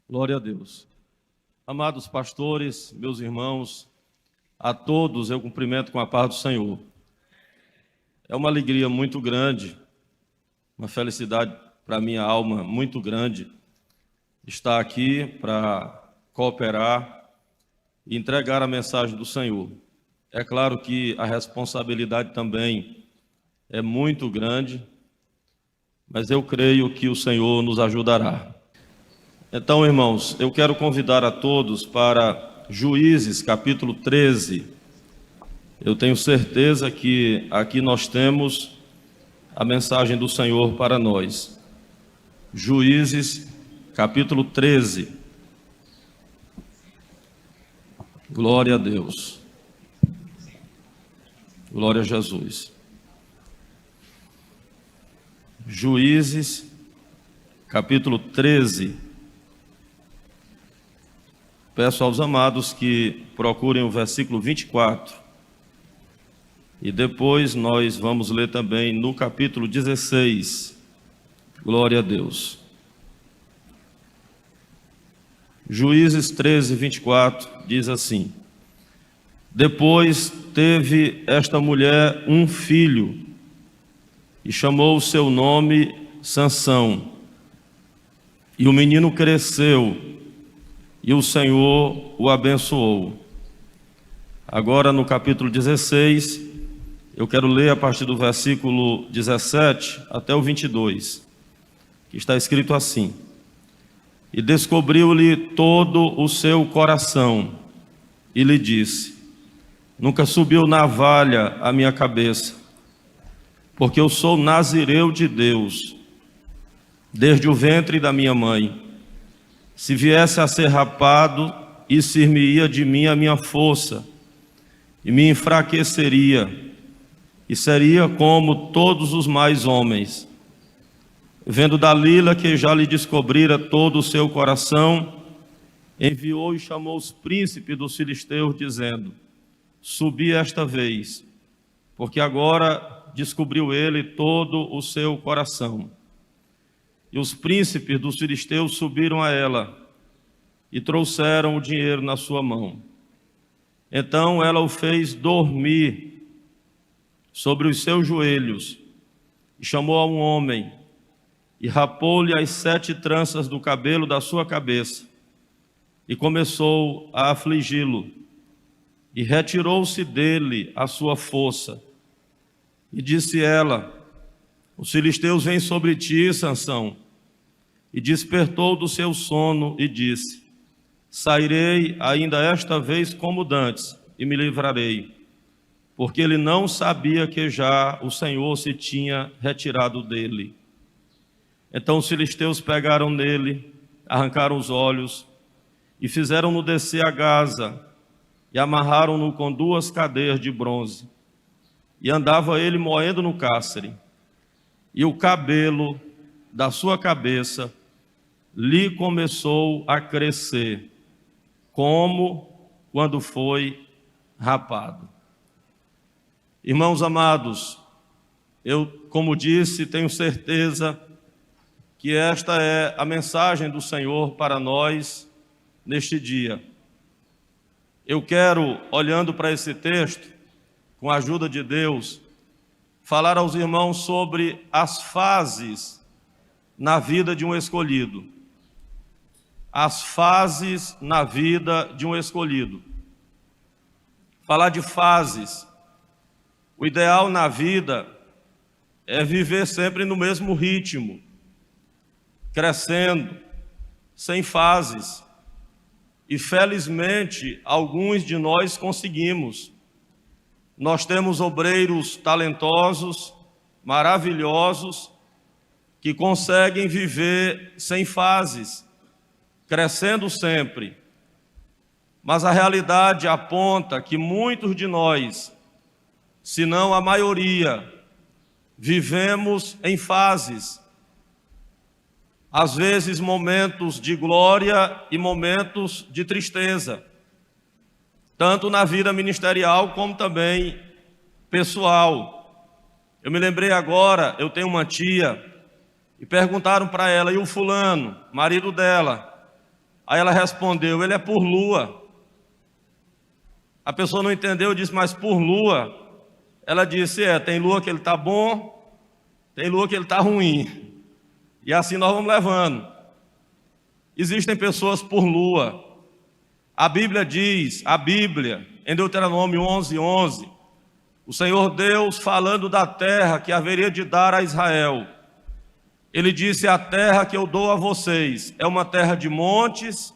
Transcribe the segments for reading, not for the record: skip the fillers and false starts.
Glória a Deus. Amados pastores, meus irmãos, a todos eu cumprimento com a paz do Senhor. É uma alegria muito grande, uma felicidade para a minha alma muito grande estar aqui para cooperar e entregar a mensagem do Senhor. É claro que a responsabilidade também é muito grande, mas eu creio que o Senhor nos ajudará. Então, irmãos, eu quero convidar a todos para Juízes, capítulo 13. Eu tenho certeza que aqui nós temos a mensagem do Senhor para nós. Juízes, capítulo 13. Glória a Deus. Glória a Jesus. Juízes, capítulo 13. Peço aos amados que procurem o versículo 24. E depois nós vamos ler também no capítulo 16. Glória a Deus. Juízes 13, 24 diz assim: Depois teve esta mulher um filho, e chamou o seu nome Sansão. E o menino cresceu, e o Senhor o abençoou. Agora no capítulo 16, eu quero ler a partir do versículo 17 até o 22, que está escrito assim: E descobriu-lhe todo o seu coração, e lhe disse: Nunca subiu navalha à minha cabeça, porque eu sou nazireu de Deus, desde o ventre da minha mãe. Se viesse a ser rapado, exir-me-ia de mim a minha força, e me enfraqueceria, e seria como todos os mais homens. Vendo Dalila que já lhe descobrira todo o seu coração, enviou e chamou os príncipes dos filisteus, dizendo: Subi esta vez, porque agora descobriu ele todo o seu coração. E os príncipes dos filisteus subiram a ela e trouxeram o dinheiro na sua mão. Então ela o fez dormir sobre os seus joelhos e chamou a um homem e rapou-lhe as 7 tranças do cabelo da sua cabeça e começou a afligi-lo. E retirou-se dele a sua força. E disse ela: Os filisteus vêm sobre ti, Sansão. E despertou do seu sono e disse: Sairei ainda esta vez como dantes e me livrarei. Porque ele não sabia que já o Senhor se tinha retirado dele. Então os filisteus pegaram nele, arrancaram os olhos e fizeram-no descer a Gaza e amarraram-no com 2 cadeias de bronze. E andava ele moendo no cárcere, e o cabelo da sua cabeça lhe começou a crescer, como quando foi rapado. Irmãos amados, eu, como disse, tenho certeza que esta é a mensagem do Senhor para nós neste dia. Eu quero, olhando para esse texto, com a ajuda de Deus, falar aos irmãos sobre as fases na vida de um escolhido. As fases na vida de um escolhido. Falar de fases. O ideal na vida é viver sempre no mesmo ritmo, crescendo, sem fases. E felizmente, alguns de nós conseguimos. Nós temos obreiros talentosos, maravilhosos, que conseguem viver sem fases, crescendo sempre. Mas a realidade aponta que muitos de nós, se não a maioria, vivemos em fases. Às vezes momentos de glória e momentos de tristeza, tanto na vida ministerial como também pessoal. Eu me lembrei agora, eu tenho uma tia, e perguntaram para ela: e o fulano, marido dela? Aí ela respondeu: ele é por lua. A pessoa não entendeu, disse: mas por lua? Ela disse: tem lua que ele está bom, tem lua que ele está ruim. E assim nós vamos levando. Existem pessoas por lua. A Bíblia diz, em Deuteronômio 11:11, o Senhor Deus falando da terra que haveria de dar a Israel. Ele disse: a terra que eu dou a vocês é uma terra de montes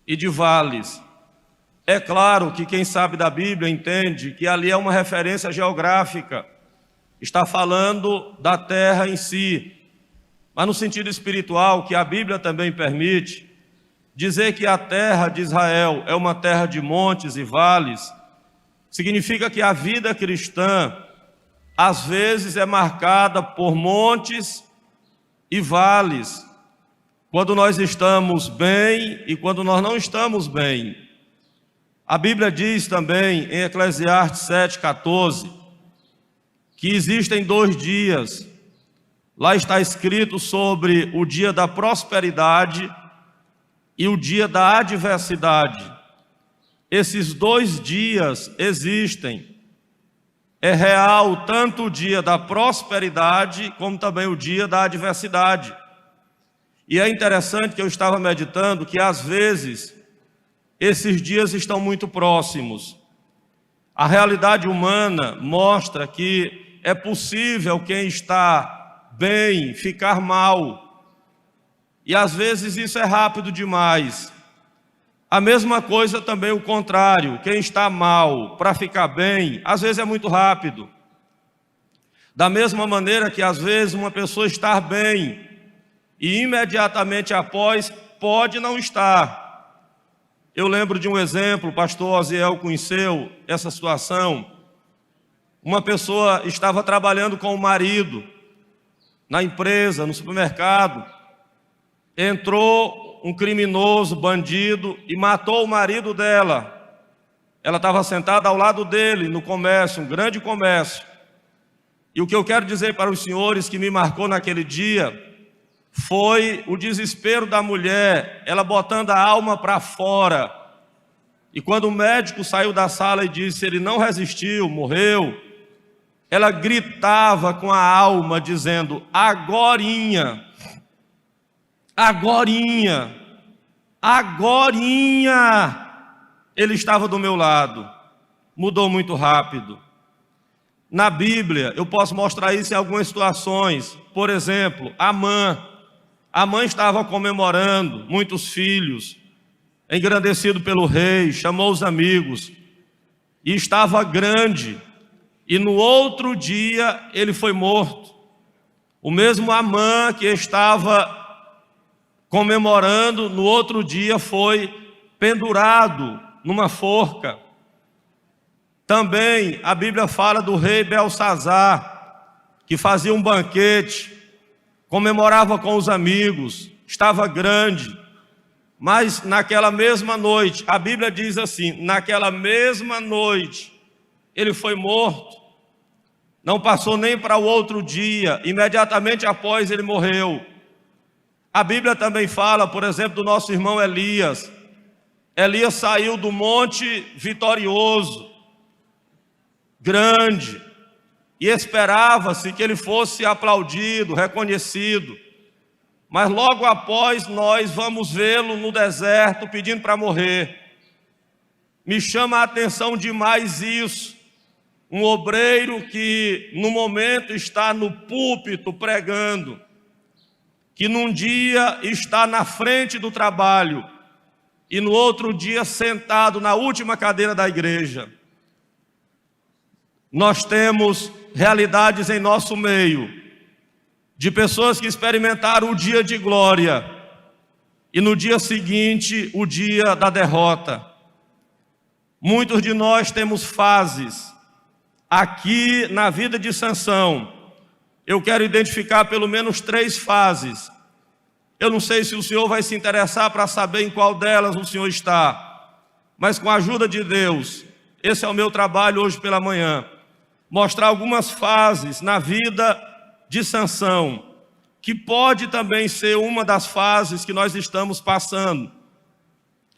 e de vales. É claro que quem sabe da Bíblia entende que ali é uma referência geográfica. Está falando da terra em si. Mas no sentido espiritual, que a Bíblia também permite, dizer que a terra de Israel é uma terra de montes e vales, significa que a vida cristã, às vezes, é marcada por montes e vales, quando nós estamos bem e quando nós não estamos bem. A Bíblia diz também, em Eclesiastes 7:14, que existem 2 dias. Lá está escrito sobre o dia da prosperidade e o dia da adversidade. Esses 2 dias existem. É real tanto o dia da prosperidade como também o dia da adversidade. E é interessante que eu estava meditando que às vezes esses dias estão muito próximos. A realidade humana mostra que é possível quem está bem ficar mal. E às vezes isso é rápido demais. A mesma coisa também o contrário, quem está mal para ficar bem, às vezes é muito rápido. Da mesma maneira que às vezes uma pessoa está bem e imediatamente após pode não estar. Eu lembro de um exemplo, o pastor Osiel conheceu essa situação. Uma pessoa estava trabalhando com o marido na empresa, no supermercado. Entrou um criminoso, bandido, e matou o marido dela. Ela estava sentada ao lado dele no comércio, um grande comércio. E o que eu quero dizer para os senhores que me marcou naquele dia foi o desespero da mulher, ela botando a alma para fora. E quando o médico saiu da sala e disse: ele não resistiu, morreu, ela gritava com a alma, dizendo: agorinha, agorinha, agorinha, ele estava do meu lado. Mudou muito rápido. Na Bíblia, eu posso mostrar isso em algumas situações. Por exemplo, Amã. Amã estava comemorando, muitos filhos, engrandecido pelo rei, chamou os amigos, e estava grande, e no outro dia ele foi morto. O mesmo Amã que estava comemorando, no outro dia foi pendurado numa forca. Também a Bíblia fala do rei Belsazar, que fazia um banquete, comemorava com os amigos, estava grande, mas naquela mesma noite, a Bíblia diz assim, naquela mesma noite, ele foi morto. Não passou nem para o outro dia, imediatamente após ele morreu. A Bíblia também fala, por exemplo, do nosso irmão Elias. Elias saiu do monte vitorioso, grande, e esperava-se que ele fosse aplaudido, reconhecido. Mas logo após nós vamos vê-lo no deserto pedindo para morrer. Me chama a atenção demais isso. Um obreiro que no momento está no púlpito pregando, que num dia está na frente do trabalho e no outro dia sentado na última cadeira da igreja. Nós temos realidades em nosso meio, de pessoas que experimentaram o dia de glória e no dia seguinte o dia da derrota. Muitos de nós temos fases. Aqui na vida de Sansão, eu quero identificar pelo menos 3 fases. Eu não sei se o senhor vai se interessar para saber em qual delas o senhor está, mas com a ajuda de Deus, esse é o meu trabalho hoje pela manhã. Mostrar algumas fases na vida de Sansão, que pode também ser uma das fases que nós estamos passando.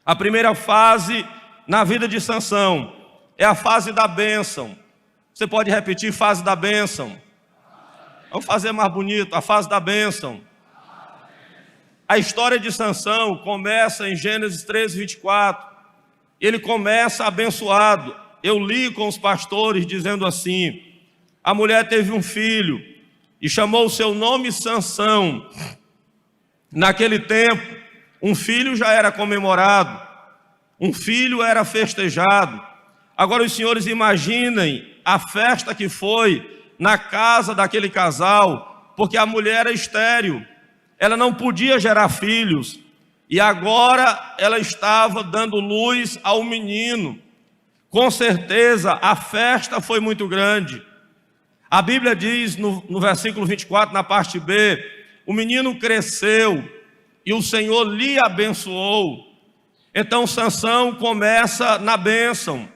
A primeira fase na vida de Sansão é a fase da bênção. Você pode repetir: fase da bênção. Vamos fazer mais bonito: a fase da bênção. A história de Sansão começa em Gênesis 13, 24. Ele começa abençoado. Eu li com os pastores dizendo assim: a mulher teve um filho e chamou o seu nome Sansão. Naquele tempo, um filho já era comemorado, um filho era festejado. Agora os senhores imaginem a festa que foi na casa daquele casal, porque a mulher era estéril, ela não podia gerar filhos, e agora ela estava dando luz ao menino. Com certeza a festa foi muito grande. A Bíblia diz no versículo 24, na parte B: o menino cresceu e o Senhor lhe abençoou. Então Sansão começa na bênção.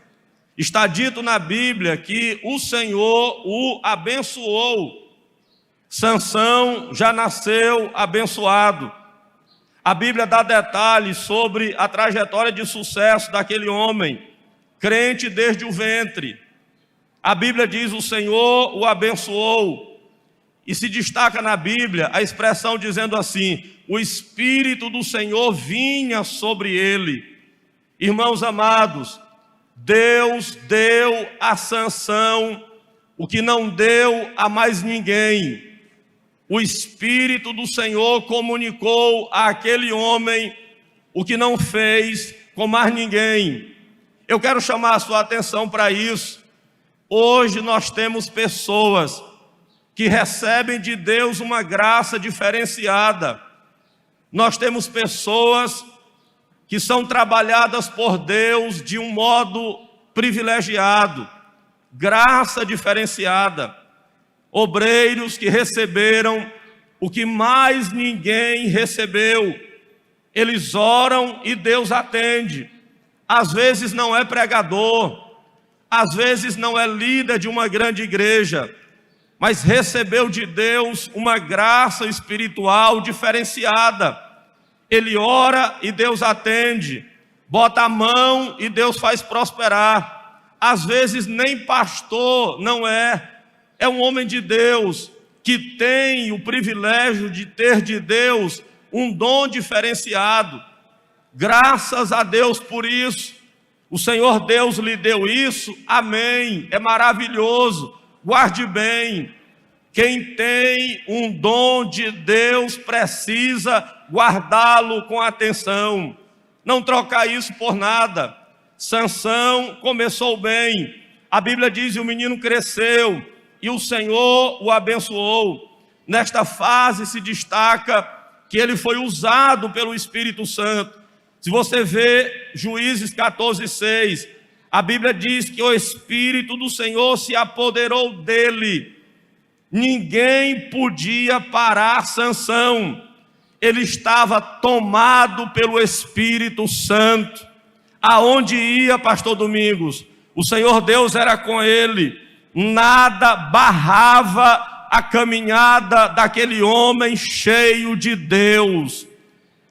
Está dito na Bíblia que o Senhor o abençoou. Sansão já nasceu abençoado. A Bíblia dá detalhes sobre a trajetória de sucesso daquele homem, crente desde o ventre. A Bíblia diz: o Senhor o abençoou. E se destaca na Bíblia a expressão dizendo assim: o Espírito do Senhor vinha sobre ele. Irmãos amados, Deus deu a Sansão o que não deu a mais ninguém. O Espírito do Senhor comunicou àquele homem o que não fez com mais ninguém. Eu quero chamar a sua atenção para isso. Hoje nós temos pessoas que recebem de Deus uma graça diferenciada. Nós temos pessoas que são trabalhadas por Deus de um modo privilegiado, graça diferenciada. Obreiros que receberam o que mais ninguém recebeu. Eles oram e Deus atende. Às vezes não é pregador, às vezes não é líder de uma grande igreja, mas recebeu de Deus uma graça espiritual diferenciada. Ele ora e Deus atende, bota a mão e Deus faz prosperar. Às vezes nem pastor não é um homem de Deus que tem o privilégio de ter de Deus um dom diferenciado. Graças a Deus por isso. O Senhor Deus lhe deu isso, amém, é maravilhoso. Guarde bem, quem tem um dom de Deus precisa guardá-lo com atenção, não trocar isso por nada. Sansão começou bem, a Bíblia diz: e o menino cresceu e o Senhor o abençoou. Nesta fase se destaca que ele foi usado pelo Espírito Santo. Se você vê Juízes 14:6, a Bíblia diz que o Espírito do Senhor se apoderou dele. Ninguém podia parar Sansão. Ele estava tomado pelo Espírito Santo. Aonde ia, pastor Domingos, o Senhor Deus era com ele. Nada barrava a caminhada daquele homem cheio de Deus.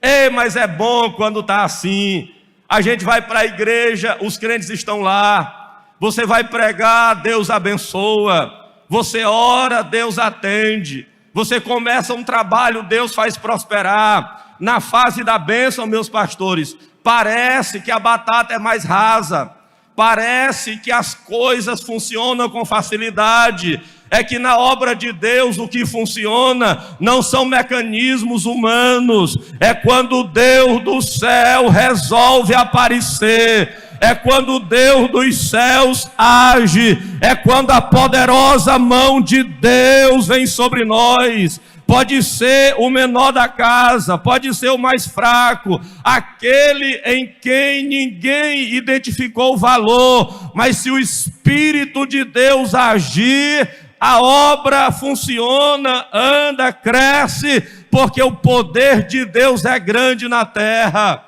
Ei, mas é bom quando está assim. A gente vai para a igreja, os crentes estão lá. Você vai pregar, Deus abençoa. Você ora, Deus atende. Você começa um trabalho, Deus faz prosperar. Na fase da bênção, meus pastores, parece que a batata é mais rasa. Parece que as coisas funcionam com facilidade. É que na obra de Deus o que funciona não são mecanismos humanos. É quando o Deus do céu resolve aparecer. É quando o Deus dos céus age. É quando a poderosa mão de Deus vem sobre nós. Pode ser o menor da casa, pode ser o mais fraco, aquele em quem ninguém identificou o valor, mas se o Espírito de Deus agir, a obra funciona, anda, cresce, porque o poder de Deus é grande na terra.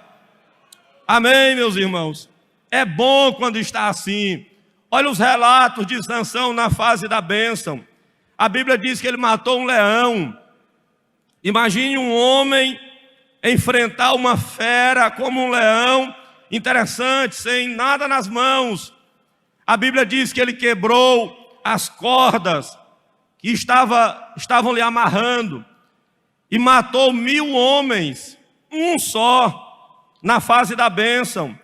Amém, meus irmãos? É bom quando está assim. Olha os relatos de Sansão na fase da bênção. A Bíblia diz que ele matou um leão. Imagine um homem enfrentar uma fera como um leão interessante, sem nada nas mãos. A Bíblia diz que ele quebrou as cordas que estavam lhe amarrando e matou 1000 homens, um só, na fase da bênção.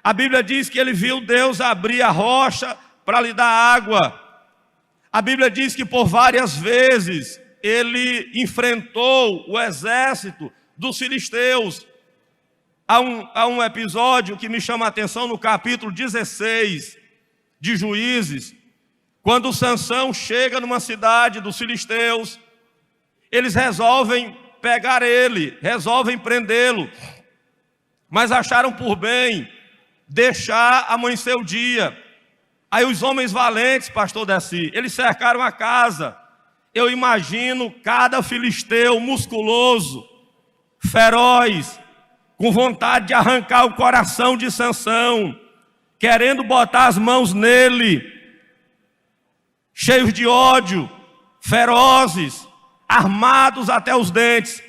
A Bíblia diz que ele viu Deus abrir a rocha para lhe dar água. A Bíblia diz que por várias vezes ele enfrentou o exército dos filisteus. Há um episódio que me chama a atenção no capítulo 16 de Juízes, quando Sansão chega numa cidade dos filisteus, eles resolvem pegar ele, resolvem prendê-lo, mas acharam por bem deixar amanhecer o dia. Aí os homens valentes, pastor Dessi, eles cercaram a casa. Eu imagino cada filisteu musculoso, feroz, com vontade de arrancar o coração de Sansão, querendo botar as mãos nele, cheios de ódio, ferozes, armados até os dentes.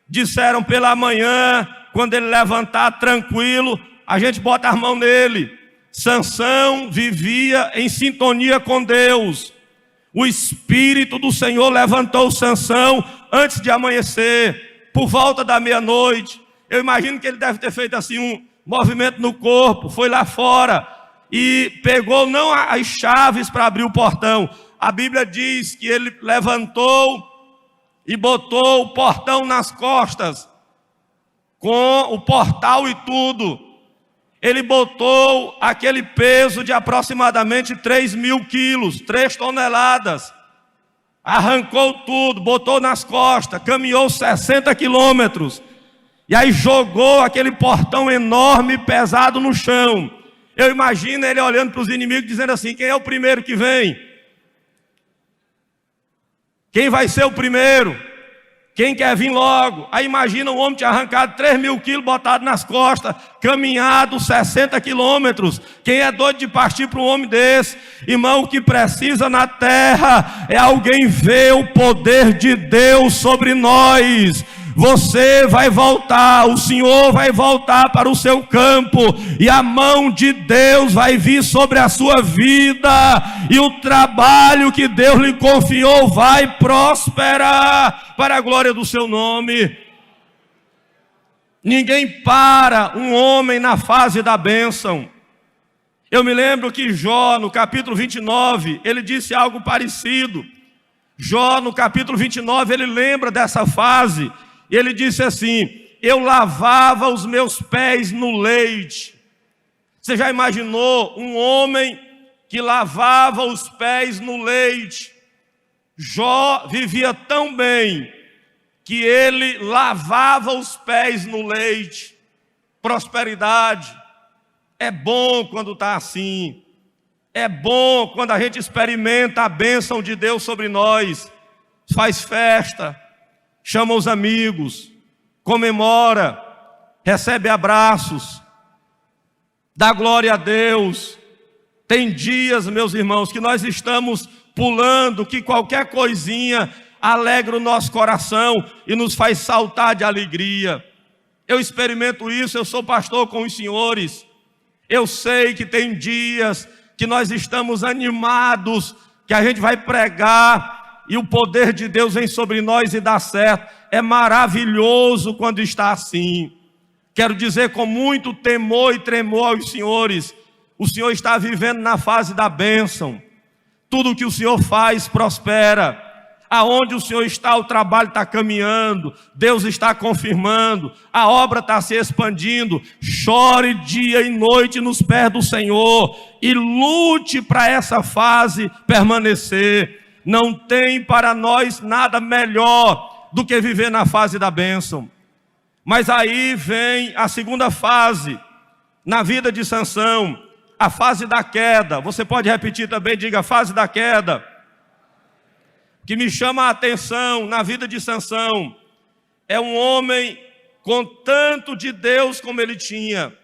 Disseram pela manhã, quando ele levantar tranquilo, a gente bota as mãos nele. Sansão vivia em sintonia com Deus. O Espírito do Senhor levantou Sansão antes de amanhecer, por volta da meia-noite. Eu imagino que ele deve ter feito assim um movimento no corpo, foi lá fora e pegou não as chaves para abrir o portão. A Bíblia diz que ele levantou e botou o portão nas costas, com o portal e tudo. Ele botou aquele peso de aproximadamente 3.000 quilos, 3 toneladas. Arrancou tudo, botou nas costas, caminhou 60 quilômetros. E aí jogou aquele portão enorme e pesado no chão. Eu imagino ele olhando para os inimigos dizendo assim: quem é o primeiro que vem? Quem vai ser o primeiro? Quem quer vir logo? Aí imagina um homem tinha arrancado 3.000 quilos, botado nas costas, caminhado 60 quilômetros. Quem é doido de partir para um homem desse? Irmão, o que precisa na terra é alguém ver o poder de Deus sobre nós. Você vai voltar, o Senhor vai voltar para o seu campo, e a mão de Deus vai vir sobre a sua vida, e o trabalho que Deus lhe confiou vai prosperar para a glória do seu nome. Ninguém para um homem na fase da bênção. Eu me lembro que Jó, no capítulo 29, ele disse algo parecido. Jó, no capítulo 29, ele lembra dessa fase. E ele disse assim: eu lavava os meus pés no leite. Você já imaginou um homem que lavava os pés no leite? Jó vivia tão bem que ele lavava os pés no leite. Prosperidade. É bom quando está assim. É bom quando a gente experimenta a bênção de Deus sobre nós. Faz festa, chama os amigos, comemora, recebe abraços, dá glória a Deus. Tem dias, meus irmãos, que nós estamos pulando, que qualquer coisinha alegra o nosso coração e nos faz saltar de alegria. Eu experimento isso, eu sou pastor com os senhores. Eu sei que tem dias que nós estamos animados, que a gente vai pregar e o poder de Deus vem sobre nós e dá certo. É maravilhoso quando está assim. Quero dizer com muito temor e tremor aos senhores: o Senhor está vivendo na fase da bênção. Tudo que o Senhor faz prospera. Aonde o Senhor está, o trabalho está caminhando, Deus está confirmando, a obra está se expandindo. Chore dia e noite nos pés do Senhor e lute para essa fase permanecer. Não tem para nós nada melhor do que viver na fase da bênção. Mas aí vem a segunda fase na vida de Sansão, a fase da queda. Você pode repetir também, diga: fase da queda. Que me chama a atenção na vida de Sansão é um homem com tanto de Deus como ele tinha,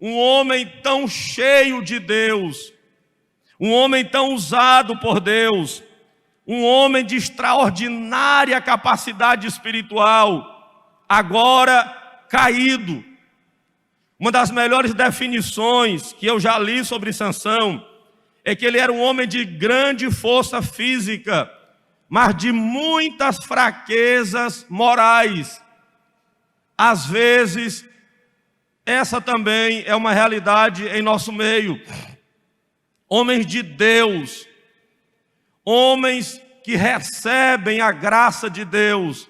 um homem tão cheio de Deus, um homem tão usado por Deus, um homem de extraordinária capacidade espiritual, agora caído, Uma das melhores definições que eu já li sobre Sansão é que ele era um homem de grande força física, mas de muitas fraquezas morais. Às vezes, essa também é uma realidade em nosso meio. Homens de Deus, homens que recebem a graça de Deus,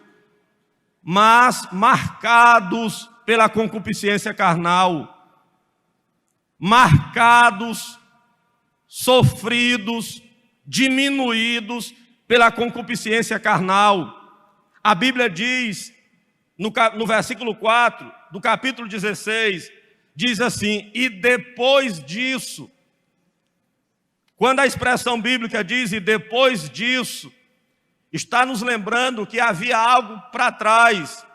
mas marcados pela concupiscência carnal, marcados, sofridos, diminuídos pela concupiscência carnal. A Bíblia diz, no versículo 4 do capítulo 16, diz assim: e depois disso, quando a expressão bíblica diz e depois disso, está nos lembrando que havia algo para trás,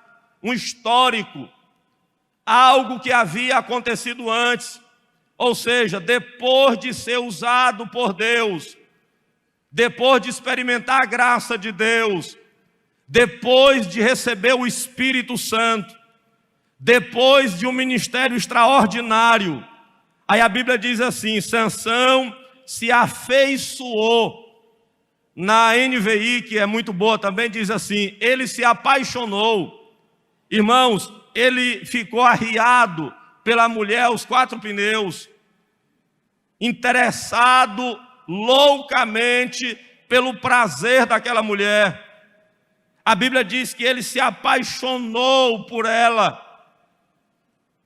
um histórico, algo que havia acontecido antes, ou seja, depois de ser usado por Deus, depois de experimentar a graça de Deus, depois de receber o Espírito Santo, depois de um ministério extraordinário, aí a Bíblia diz assim: Sansão se afeiçoou. Na NVI, que é muito boa também, diz assim: ele se apaixonou. Irmãos, ele ficou arriado pela mulher aos 4 pneus, interessado loucamente pelo prazer daquela mulher. A Bíblia diz que ele se apaixonou por ela,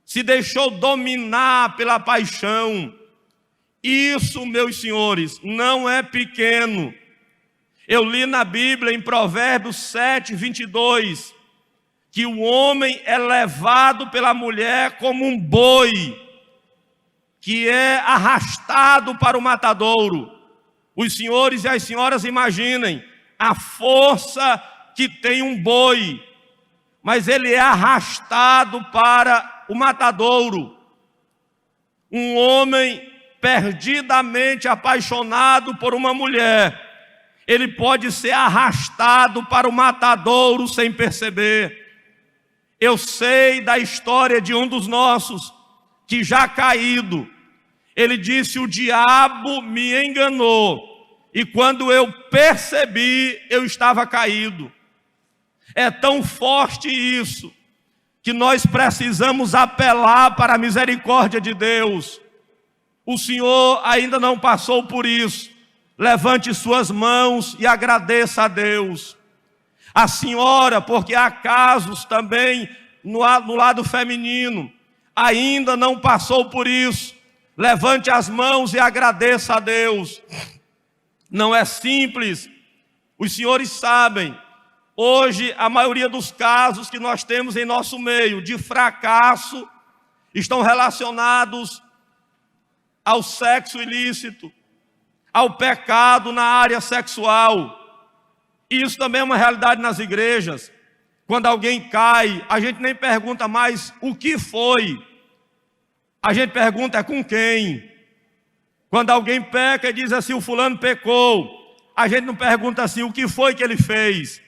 se deixou dominar pela paixão. Isso, meus senhores, não é pequeno. Eu li na Bíblia, em Provérbios 7, 22, que o homem é levado pela mulher como um boi, que é arrastado para o matadouro. Os senhores e as senhoras imaginem a força que tem um boi, mas ele é arrastado para o matadouro. Um homem perdidamente apaixonado por uma mulher, ele pode ser arrastado para o matadouro sem perceber. Eu sei da história de um dos nossos, que já caído, ele disse: o diabo me enganou, e quando eu percebi, eu estava caído. É tão forte isso, que nós precisamos apelar para a misericórdia de Deus. O Senhor ainda não passou por isso. Levante suas mãos e agradeça a Deus. A senhora, porque há casos também no lado feminino, ainda não passou por isso. Levante as mãos e agradeça a Deus. Não é simples. Os senhores sabem, hoje a maioria dos casos que nós temos em nosso meio de fracasso estão relacionados ao sexo ilícito, ao pecado na área sexual. Isso também é uma realidade nas igrejas. Quando alguém cai, a gente nem pergunta mais o que foi, a gente pergunta com quem. Quando alguém peca e diz assim: o fulano pecou, a gente não pergunta assim o que foi que ele fez,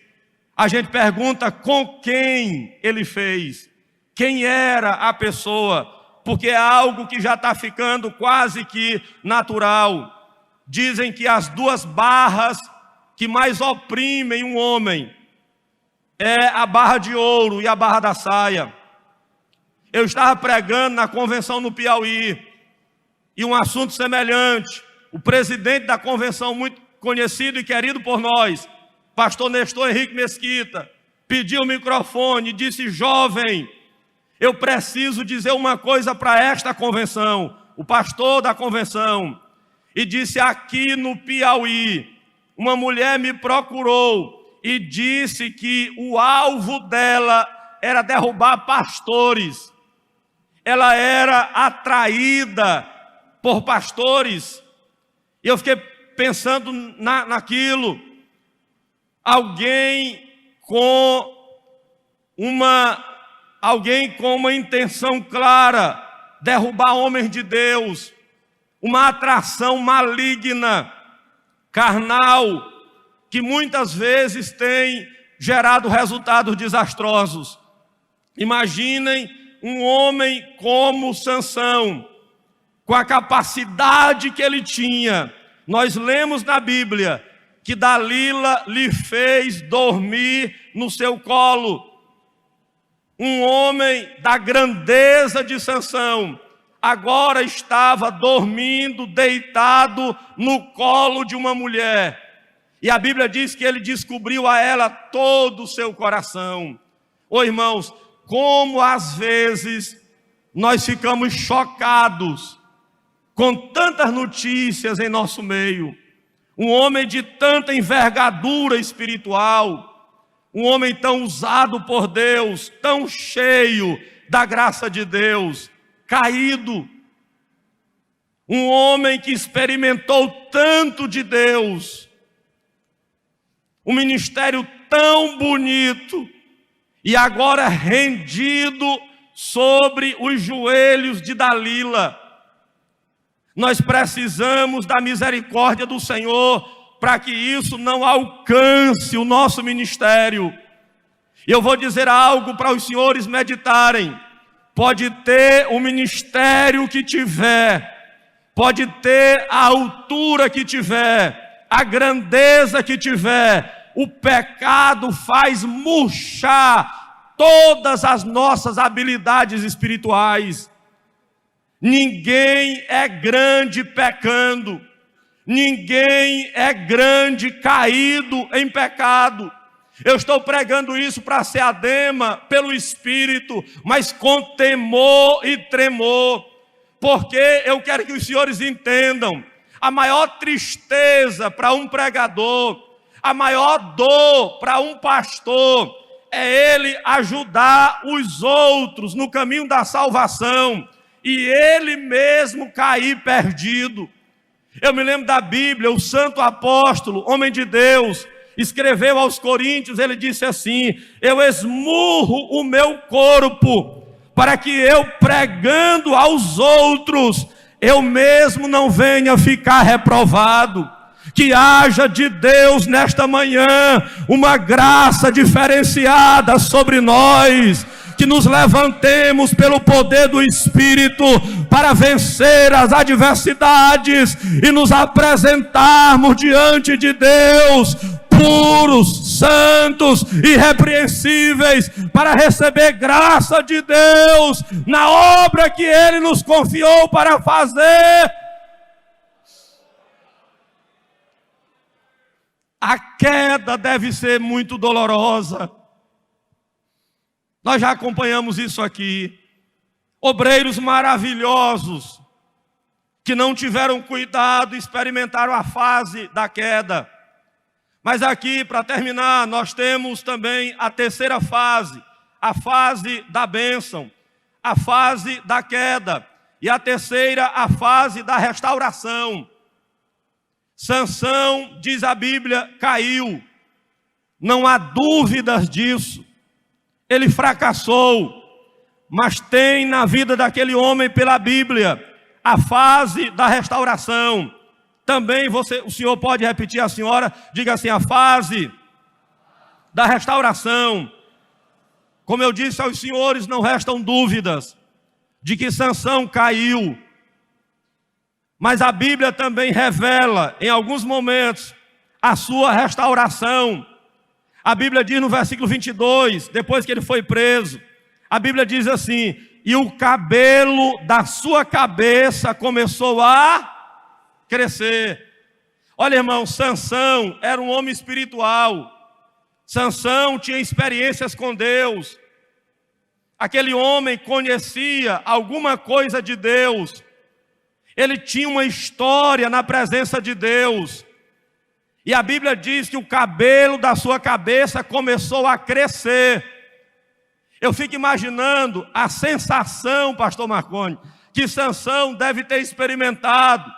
a gente pergunta com quem ele fez, quem era a pessoa, porque é algo que já está ficando quase que natural. Dizem que as 2 barras que mais oprimem um homem é a barra de ouro e a barra da saia. Eu estava pregando na convenção no Piauí, e um assunto semelhante, o presidente da convenção, muito conhecido e querido por nós, pastor Nestor Henrique Mesquita, pediu o microfone e disse: jovem, eu preciso dizer uma coisa para esta convenção. O pastor da convenção, e disse: aqui no Piauí, uma mulher me procurou e disse que o alvo dela era derrubar pastores. Ela era atraída por pastores. E eu fiquei pensando naquilo. Alguém com uma intenção clara, derrubar homens de Deus, uma atração maligna, carnal, que muitas vezes tem gerado resultados desastrosos. Imaginem um homem como Sansão, com a capacidade que ele tinha, nós lemos na Bíblia que Dalila lhe fez dormir no seu colo. Um homem da grandeza de Sansão agora estava dormindo, deitado no colo de uma mulher. E a Bíblia diz que ele descobriu a ela todo o seu coração. Ô irmãos, como às vezes nós ficamos chocados com tantas notícias em nosso meio. Um homem de tanta envergadura espiritual, um homem tão usado por Deus, tão cheio da graça de Deus, caído. Um homem que experimentou tanto de Deus, um ministério tão bonito, e agora rendido sobre os joelhos de Dalila. Nós precisamos da misericórdia do Senhor para que isso não alcance o nosso ministério. E eu vou dizer algo para os senhores meditarem. Pode ter o ministério que tiver, pode ter a altura que tiver, a grandeza que tiver, o pecado faz murchar todas as nossas habilidades espirituais. Ninguém é grande pecando, ninguém é grande caído em pecado. Eu estou pregando isso para Ceadema pelo Espírito, mas com temor e tremor, porque eu quero que os senhores entendam, a maior tristeza para um pregador, a maior dor para um pastor, é ele ajudar os outros no caminho da salvação, e ele mesmo cair perdido. Eu me lembro da Bíblia, o santo apóstolo, homem de Deus, escreveu aos Coríntios, ele disse assim: eu esmurro o meu corpo, para que eu pregando aos outros, eu mesmo não venha ficar reprovado. Que haja de Deus nesta manhã uma graça diferenciada sobre nós, que nos levantemos pelo poder do Espírito para vencer as adversidades e nos apresentarmos diante de Deus puros, santos, irrepreensíveis, para receber graça de Deus na obra que Ele nos confiou para fazer. A queda deve ser muito dolorosa. Nós já acompanhamos isso aqui. Obreiros maravilhosos que não tiveram cuidado, experimentaram a fase da queda. Mas aqui, para terminar, nós temos também a terceira fase, a fase da bênção, a fase da queda, e a terceira, a fase da restauração. Sansão, diz a Bíblia, caiu. Não há dúvidas disso. Ele fracassou. Mas tem na vida daquele homem, pela Bíblia, a fase da restauração. Também o senhor pode repetir, a senhora, diga assim: a fase da restauração. Como eu disse aos senhores, não restam dúvidas de que Sansão caiu. Mas a Bíblia também revela, em alguns momentos, a sua restauração. A Bíblia diz no versículo 22, depois que ele foi preso, a Bíblia diz assim: e o cabelo da sua cabeça começou a crescer. Olha, irmão, Sansão era um homem espiritual. Sansão tinha experiências com Deus. Aquele homem conhecia alguma coisa de Deus. Ele tinha uma história na presença de Deus. E a Bíblia diz que o cabelo da sua cabeça começou a crescer. Eu fico imaginando a sensação, pastor Marconi, que Sansão deve ter experimentado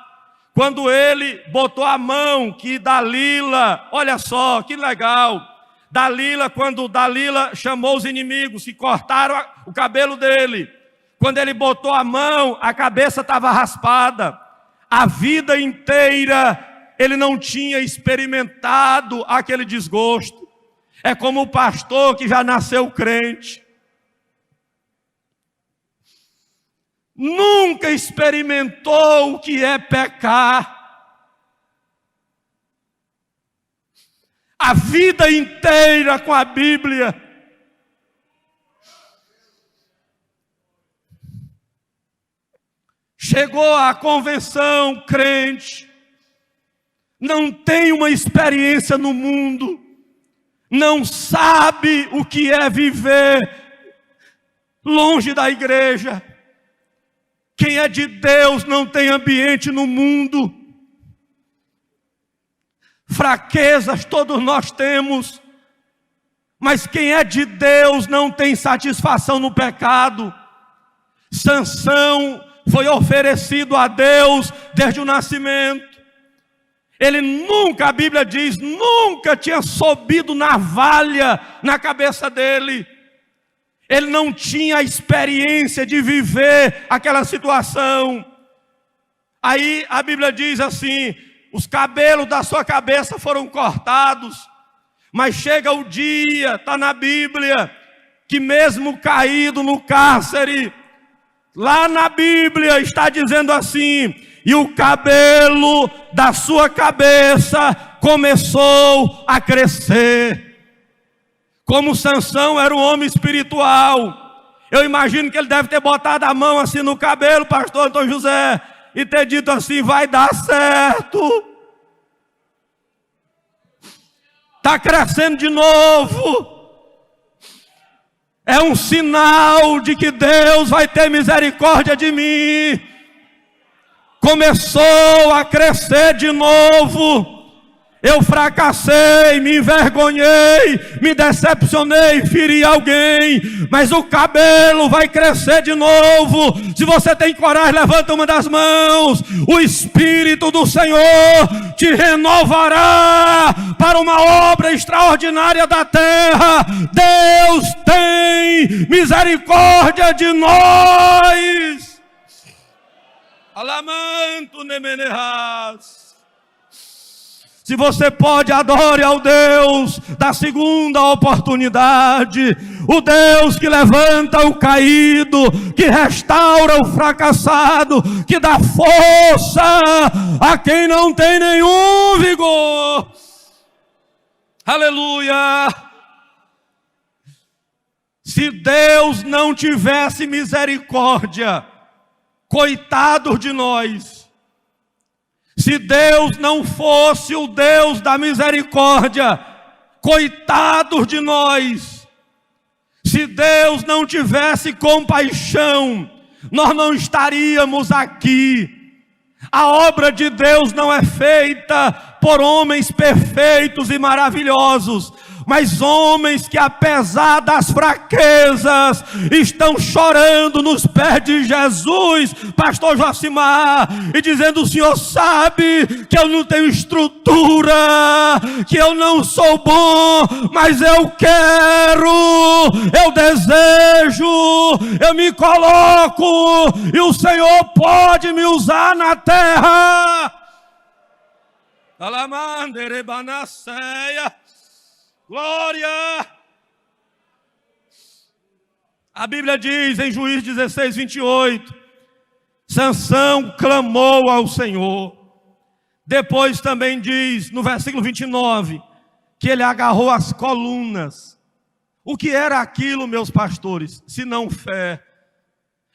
quando ele botou a mão, que Dalila, olha só, que legal, Dalila, quando Dalila chamou os inimigos que cortaram o cabelo dele, quando ele botou a mão, a cabeça estava raspada. A vida inteira ele não tinha experimentado aquele desgosto. É como o pastor que já nasceu crente. nunca experimentou o que é pecar. A vida inteira com a Bíblia. Chegou à convenção crente, não tem uma experiência no mundo, não sabe o que é viver longe da igreja. Quem é de Deus não tem ambiente no mundo. Fraquezas todos nós temos, mas quem é de Deus não tem satisfação no pecado. Sansão foi oferecido a Deus desde o nascimento. Ele nunca, a Bíblia diz, nunca tinha subido navalha na cabeça dele. Ele não tinha a experiência de viver aquela situação. Aí a Bíblia diz assim: os cabelos da sua cabeça foram cortados. Mas chega o dia, está na Bíblia, que mesmo caído no cárcere, lá na Bíblia está dizendo assim: e o cabelo da sua cabeça começou a crescer. Como Sansão era um homem espiritual, eu imagino que ele deve ter botado a mão assim no cabelo, pastor Antônio José, e ter dito assim: vai dar certo. Está crescendo de novo. É um sinal de que Deus vai ter misericórdia de mim. Começou a crescer de novo. Eu fracassei, me envergonhei, me decepcionei, feri alguém, mas o cabelo vai crescer de novo. Se você tem coragem, levanta uma das mãos. O Espírito do Senhor te renovará para uma obra extraordinária da terra. Deus tem misericórdia de nós. Alamanto nemenehas. Se você pode, adore ao Deus da segunda oportunidade. O Deus que levanta o caído, que restaura o fracassado, que dá força a quem não tem nenhum vigor. Aleluia! Se Deus não tivesse misericórdia, coitados de nós. Se Deus não fosse o Deus da misericórdia, coitados de nós. Se Deus não tivesse compaixão, nós não estaríamos aqui. A obra de Deus não é feita por homens perfeitos e maravilhosos, mas homens que, apesar das fraquezas, estão chorando nos pés de Jesus, pastor Joacimar, e dizendo: o Senhor sabe que eu não tenho estrutura, que eu não sou bom, mas eu quero, eu desejo, eu me coloco, e o Senhor pode me usar na terra. Glória! A Bíblia diz em Juízes 16, 28, Sansão clamou ao Senhor. Depois também diz, no versículo 29, que ele agarrou as colunas. O que era aquilo, meus pastores, se não fé?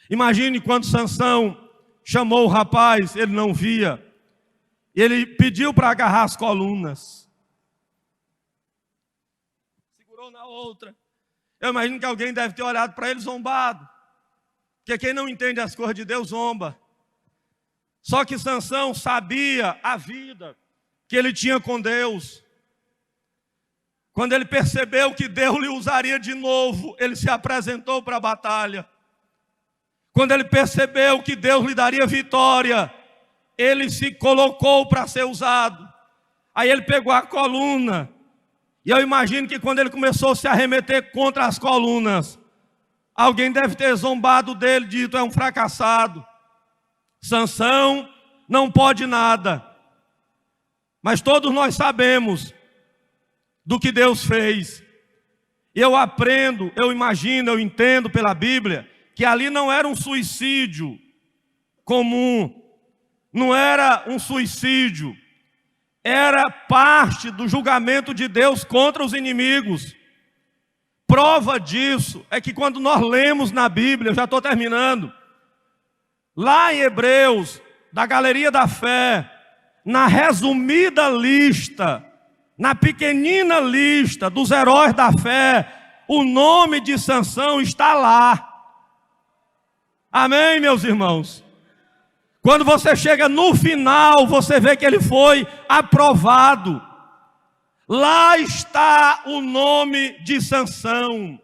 Imagine quando Sansão chamou o rapaz, ele não via. Ele pediu para agarrar as colunas. Na outra. Eu imagino que alguém deve ter olhado para ele zombado, porque quem não entende as coisas de Deus zomba. Só que Sansão sabia a vida que ele tinha com Deus. Quando ele percebeu que Deus lhe usaria de novo, ele se apresentou para a batalha. Quando ele percebeu que Deus lhe daria vitória, ele se colocou para ser usado. Aí ele pegou a coluna. E eu imagino que quando ele começou a se arremeter contra as colunas, alguém deve ter zombado dele, dito: é um fracassado. Sansão não pode nada. Mas todos nós sabemos do que Deus fez. Eu aprendo, eu imagino, eu entendo pela Bíblia, que ali não era um suicídio comum, não era um suicídio, era parte do julgamento de Deus contra os inimigos. Prova disso é que quando nós lemos na Bíblia, eu já estou terminando, lá em Hebreus, da Galeria da Fé, na resumida lista, na pequenina lista dos heróis da fé, o nome de Sansão está lá. Amém, meus irmãos? Quando você chega no final, você vê que ele foi aprovado. Lá está o nome de Sansão.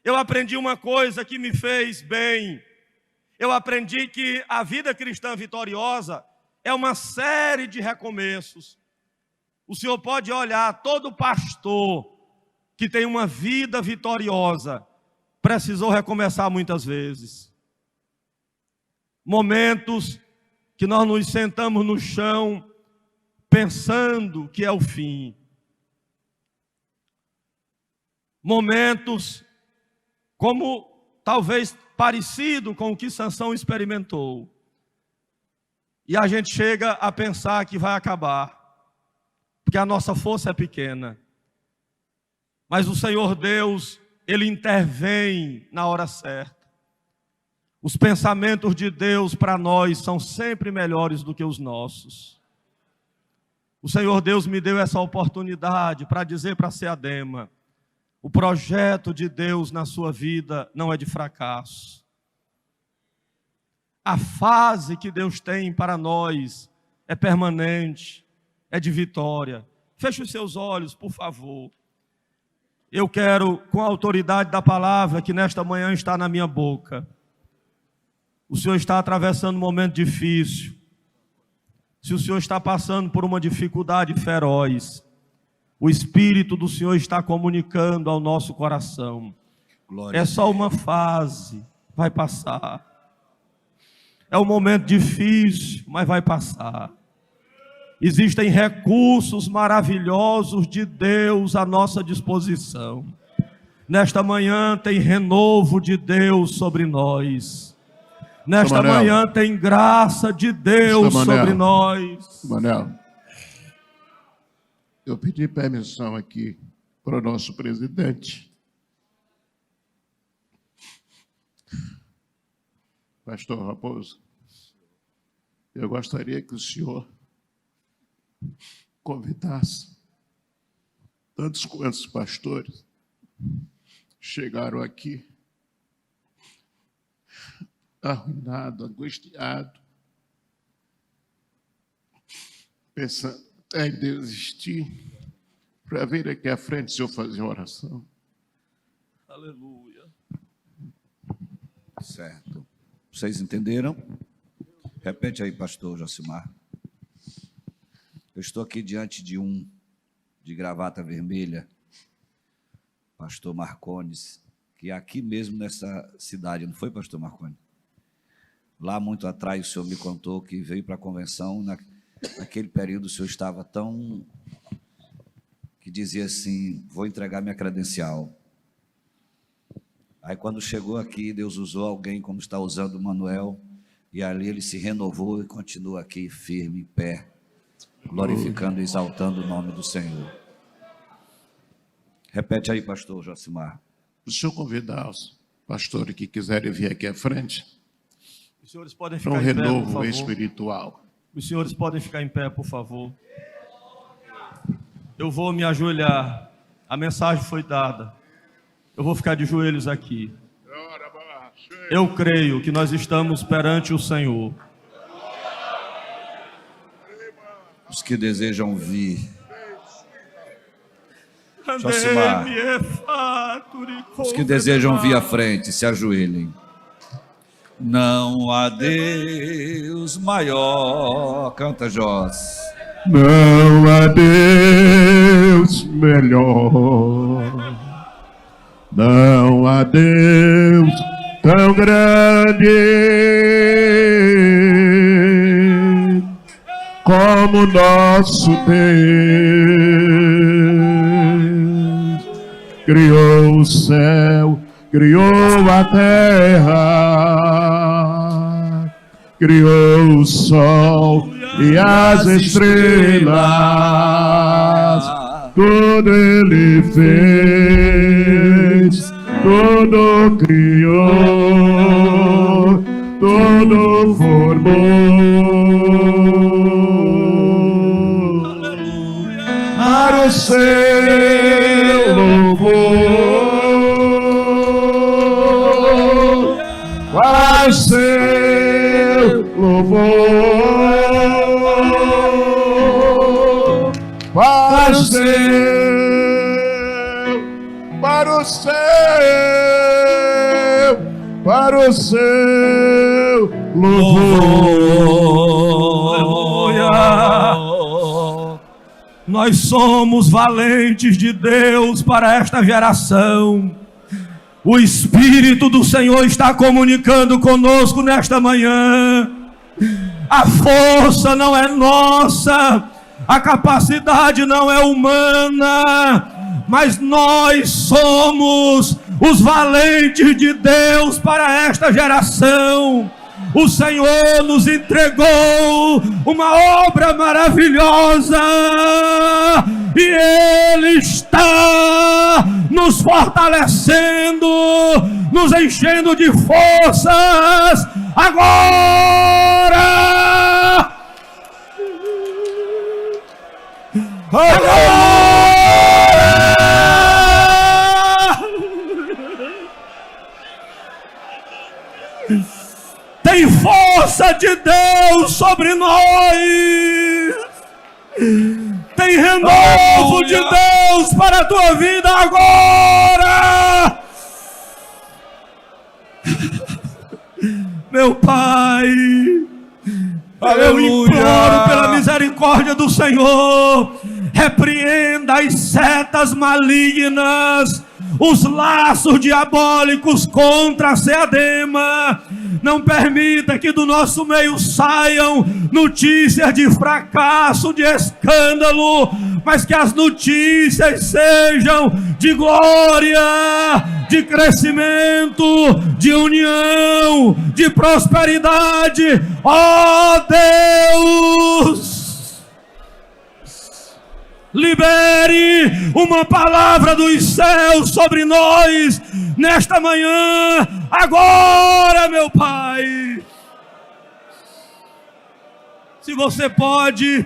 Eu aprendi uma coisa que me fez bem. Eu aprendi que a vida cristã vitoriosa é uma série de recomeços. O senhor pode olhar, todo pastor que tem uma vida vitoriosa precisou recomeçar muitas vezes. Momentos que nós nos sentamos no chão pensando que é o fim. Momentos como talvez parecido com o que Sansão experimentou. E a gente chega a pensar que vai acabar, porque a nossa força é pequena. Mas o Senhor Deus, Ele intervém na hora certa. Os pensamentos de Deus para nós são sempre melhores do que os nossos. O Senhor Deus me deu essa oportunidade para dizer para a Seadema: o projeto de Deus na sua vida não é de fracasso. A fase que Deus tem para nós é permanente, é de vitória. Feche os seus olhos, por favor. Eu quero, com a autoridade da palavra que nesta manhã está na minha boca. O Senhor está atravessando um momento difícil. Se o Senhor está passando por uma dificuldade feroz, o Espírito do Senhor está comunicando ao nosso coração. Glória. É só uma fase, vai passar. É um momento difícil, mas vai passar. Existem recursos maravilhosos de Deus à nossa disposição. Nesta manhã tem renovo de Deus sobre nós. Nesta manhã tem graça de Deus sobre nós. Manel, eu pedi permissão aqui para o nosso presidente. Pastor Raposo, eu gostaria que o senhor convidasse tantos quantos pastores chegaram aqui arruinado, angustiado, pensando em desistir, para vir aqui à frente se eu fazer uma oração. Aleluia. Certo. Vocês entenderam? Repete aí, pastor Josimar. Eu estou aqui diante de um de gravata vermelha, pastor Marcones, que é aqui mesmo nessa cidade, não foi, pastor Marcones? Lá muito atrás o senhor me contou que veio para a convenção, naquele período o senhor estava tão, que dizia assim, vou entregar minha credencial. Aí quando chegou aqui, Deus usou alguém como está usando o Manuel, e ali ele se renovou e continua aqui firme, em pé, glorificando e exaltando o nome do Senhor. Repete aí, pastor Josimar. O senhor convidar os pastores que quiserem vir aqui à frente. Os senhores podem ficar para um em pé, por renovo favor. espiritual. Os senhores podem ficar em pé, por favor. Eu vou me ajoelhar. A mensagem foi dada. Eu vou ficar de joelhos aqui. Eu creio que nós estamos perante o Senhor. Os que desejam vir. Josimar. Os que desejam vir à frente, se ajoelhem. Não há Deus maior. Canta, Jós. Não há Deus melhor. Não há Deus tão grande como nosso Deus. Criou o céu, criou a terra, criou o sol e as estrelas, tudo Ele fez, tudo criou, tudo formou. Para o seu louvor, para o seu louvor, para o seu, para o seu, para o seu louvor. Aleluia. Nós somos valentes de Deus para esta geração. O Espírito do Senhor está comunicando conosco nesta manhã. A força não é nossa, a capacidade não é humana, mas nós somos os valentes de Deus para esta geração. O Senhor nos entregou uma obra maravilhosa e Ele está nos fortalecendo, nos enchendo de forças agora. Tem força de Deus sobre nós. Tem renovo de Deus para a tua vida agora. Meu Pai, eu imploro pela misericórdia do Senhor, repreenda as setas malignas, os laços diabólicos contra a Ceadema. Não permita que do nosso meio saiam notícias de fracasso, de escândalo, mas que as notícias sejam de glória, de crescimento, de união, de prosperidade. Ó Deus, libere uma palavra dos céus sobre nós nesta manhã, agora, meu Pai. Se você pode,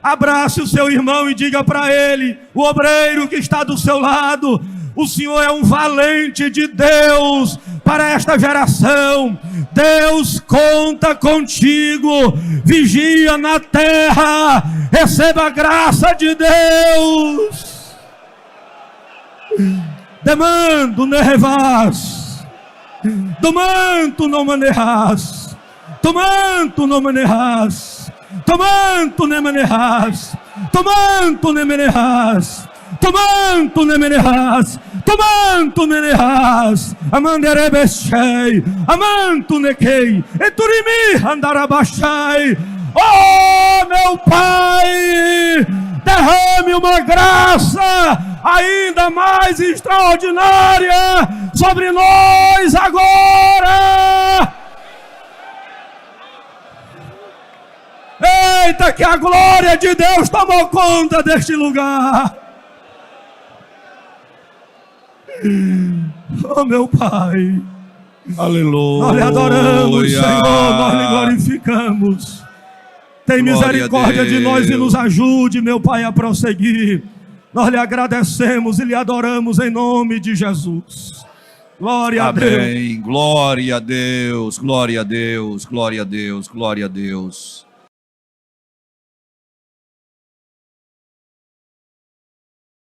abrace o seu irmão e diga para ele, o obreiro que está do seu lado: o Senhor é um valente de Deus para esta geração. Deus conta contigo. Vigia na terra, receba a graça de Deus. Demando nervas, domanto não manejas, tomanto não manejas, tomanto nem manejas, tomanto nem manejas, tomanto nem manejas, tomanto manejas, amanderebechei, amanto nequei, eturimi andarabachai. Oh, meu Pai, derrame uma graça ainda mais extraordinária sobre nós agora. Eita, que a glória de Deus tomou conta deste lugar. Oh, meu Pai, Aleluia. nós lhe adoramos, Senhor, nós lhe glorificamos. Tem misericórdia de nós e nos ajude, meu Pai, a prosseguir. Nós lhe agradecemos e lhe adoramos em nome de Jesus. Glória a Deus. Amém. Glória a Deus, glória a Deus, glória a Deus, glória a Deus.